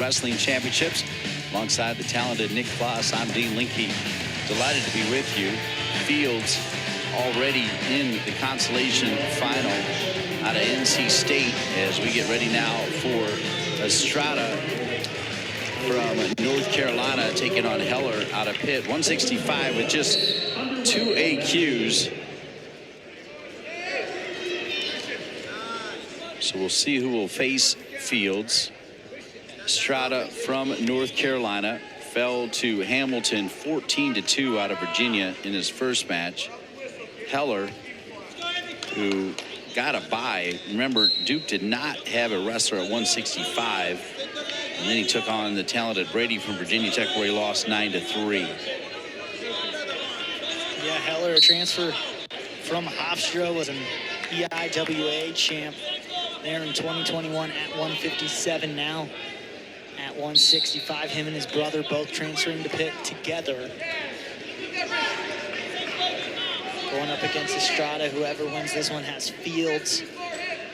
Wrestling Championships. Alongside the talented Nick Kloss, I'm Dean Linke. Delighted to be with you. Fields already in the consolation final out of NC State as we get ready now for Estrada from North Carolina taking on Heller out of Pitt. 165 with just 2 AQs. So we'll see who will face Fields. Estrada from North Carolina fell to Hamilton 14-2 out of Virginia in his first match. Heller, who got a bye. Remember, Duke did not have a wrestler at 165. And then he took on the talented Brady from Virginia Tech, where he lost 9-3. Yeah, Heller, a transfer from Hofstra, was an EIWA champ there in 2021 at 157. Now at 165, him and his brother both transferring to Pitt together. Going up against Estrada, whoever wins this one has Fields,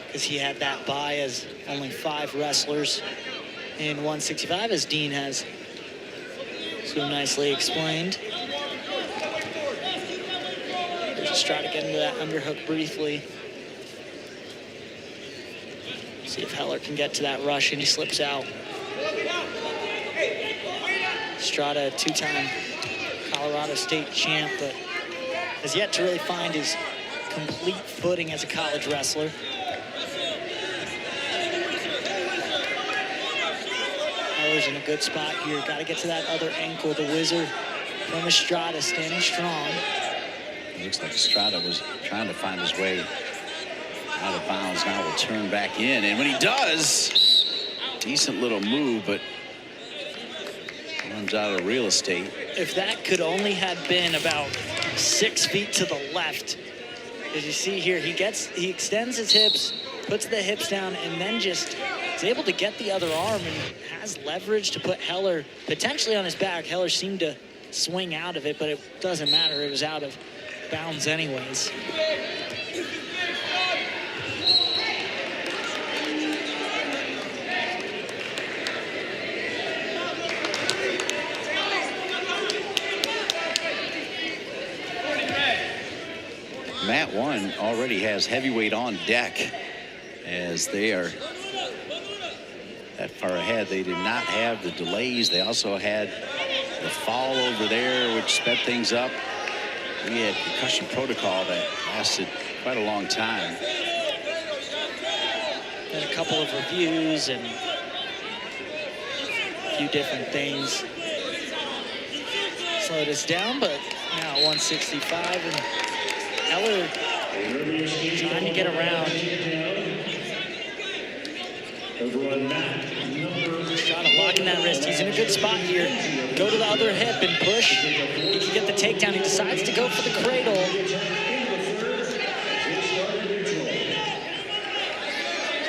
because he had that bye as only 5 wrestlers in 165, as Dean has so nicely explained. There's Estrada getting to that underhook briefly. See if Heller can get to that rush, and he slips out. Estrada, 2-time Colorado State champ, but has yet to really find his complete footing as a college wrestler. Heller's in a good spot here. Got to get to that other ankle. The Wizard from Estrada standing strong. It looks like Estrada was trying to find his way out of bounds. Now will turn back in, and when he does, decent little move, but runs out of real estate. If that could only have been about 6 feet to the left. As you see here, he extends his hips, puts the hips down, and then just is able to get the other arm and has leverage to put Heller potentially on his back. Heller seemed to swing out of it, but it doesn't matter. It was out of bounds anyways. Mat 1 already has heavyweight on deck as they are that far ahead. They did not have the delays. They also had the fall over there, which sped things up. We had concussion protocol that lasted quite a long time. Had a couple of reviews and a few different things. Slowed us down, but now 165, and Heller trying to get around. Estrada locking that wrist. He's in a good spot here. Go to the other hip and push. He can get the takedown. He decides to go for the cradle.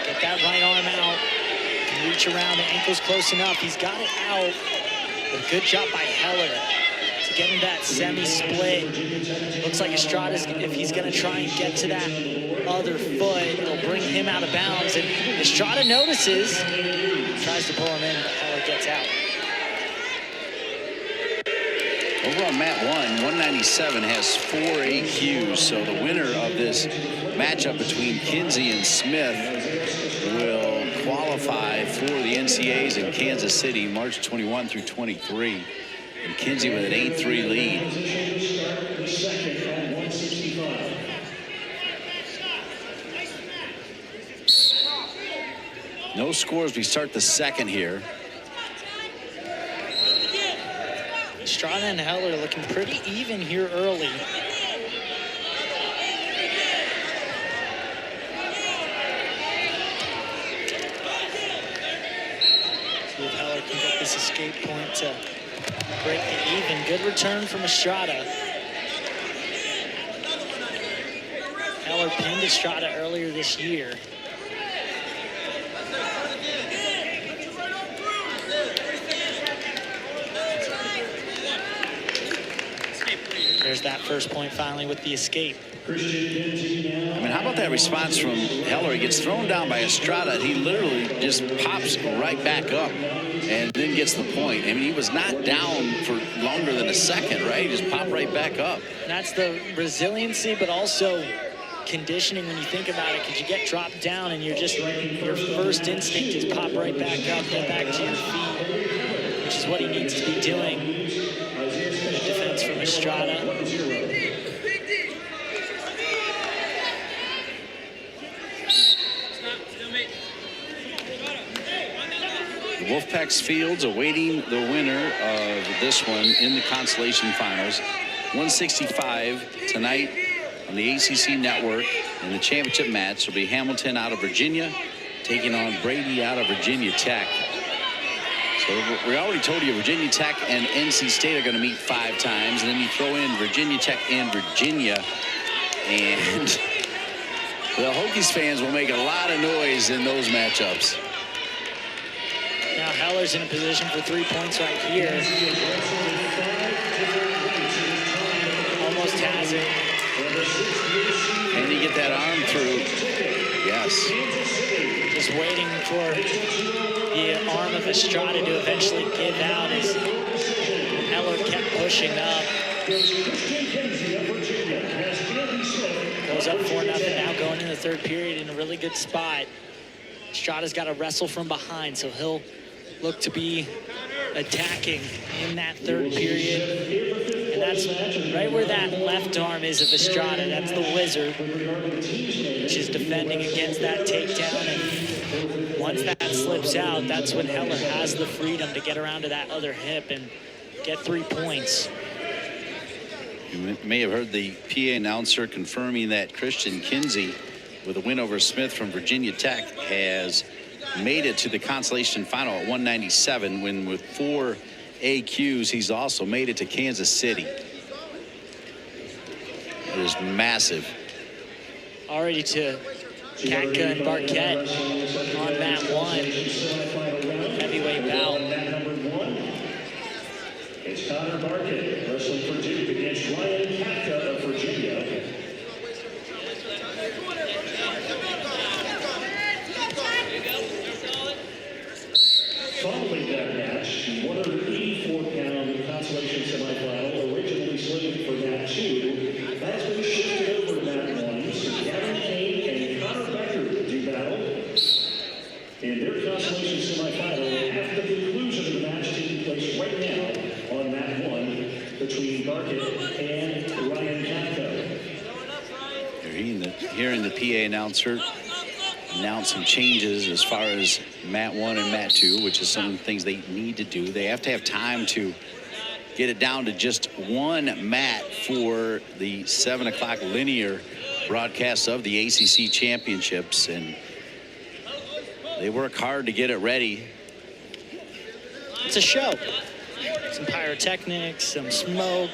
Get that right arm out. Can reach around. The ankle's close enough. He's got it out. But a good job by Heller. Getting that semi-split. Looks like Estrada's, if he's going to try and get to that other foot, it'll bring him out of bounds. And Estrada notices, tries to pull him in, but Heller gets out. Over on Mat 1, 197 has 4 AQs, so the winner of this matchup between Kinsey and Smith will qualify for the NCAAs in Kansas City, March 21 through 23. And Kinsey with an 8-3 lead. No scores. We start the second here. Estrada and Heller looking pretty even here early. See if Heller can get this escape point to break it even. Good return from Estrada. Heller pinned Estrada earlier this year. There's that first point finally with the escape. I mean, how about that response from Heller? He gets thrown down by Estrada. He literally just pops right back up. and then gets the point. I mean, he was not down for longer than a second, right? He just popped right back up. That's the resiliency, but also conditioning when you think about it, because you get dropped down and your first instinct is pop right back up, get back to your feet, which is what he needs to be doing. Good defense from Estrada. The Wolfpack's Fields awaiting the winner of this one in the consolation finals. 165 tonight on the ACC network, and the championship match will be Hamilton out of Virginia taking on Brady out of Virginia Tech. So we already told you Virginia Tech and NC State are going to meet 5 times, and then you throw in Virginia Tech and Virginia, and the Hokies fans will make a lot of noise in those matchups. Now Heller's in a position for 3 points right here. Almost has it. Can he get that arm through? Yes. Just waiting for the arm of Estrada to eventually give out as Heller kept pushing up. Goes up 4-0 now, going in the third period in a really good spot. Estrada's got to wrestle from behind, so he'll look to be attacking in that third period. And that's right where that left arm is of Estrada. That's the wizard, which is defending against that takedown. And once that slips out, that's when Heller has the freedom to get around to that other hip and get 3 points. You may have heard the PA announcer confirming that Christian Kinsey, with a win over Smith from Virginia Tech, has made it to the consolation final at 197, when with 4 AQs, he's also made it to Kansas City. It is massive. Already to Katka and Barquette on mat 1. Heavyweight bout. It's Connor Barquette wrestling for Duke against Ryan Katka of Virginia. Following that match, 184-pound consolation semifinal, originally slated for mat 2, has been shifted over to mat 1. So Gavin Kane and Connor Becker do battle in their consolation semifinal after the conclusion of the match taking place right now on mat 1 between Barquette and Ryan Katka. Hearing the PA announcer announce some changes as far as mat 1 and mat 2, which is some of the things they need to do. They have to have time to get it down to just one mat for the 7 o'clock linear broadcast of the ACC Championships, and they work hard to get it ready. It's a show. Some pyrotechnics, some smoke.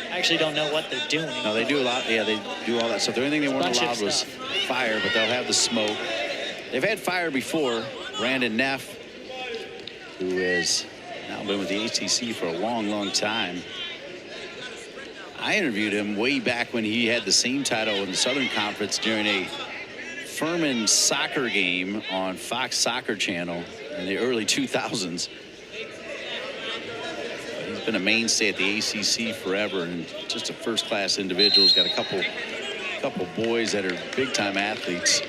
I actually don't know what they're doing. No, they do a lot. Yeah, they do all that stuff. The only thing they weren't allowed was fire, but they'll have the smoke. They've had fire before. Brandon Neff, who has now been with the ACC for a long, long time. I interviewed him way back when he had the same title in the Southern Conference during a Furman soccer game on Fox Soccer Channel in the early 2000s. He's been a mainstay at the ACC forever, and just a first-class individual. He's got a couple boys that are big-time athletes.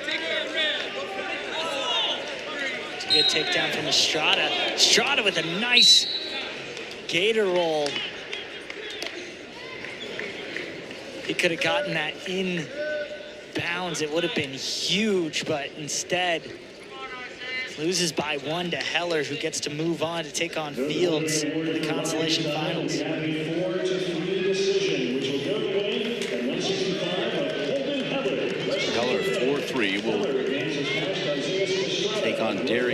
Good takedown from Estrada. Estrada with a nice gator roll. He could have gotten that in bounds. It would have been huge, but instead loses by 1 to Heller, who gets to move on to take on Fields in the consolation finals. Heller 4-3 will take on Derek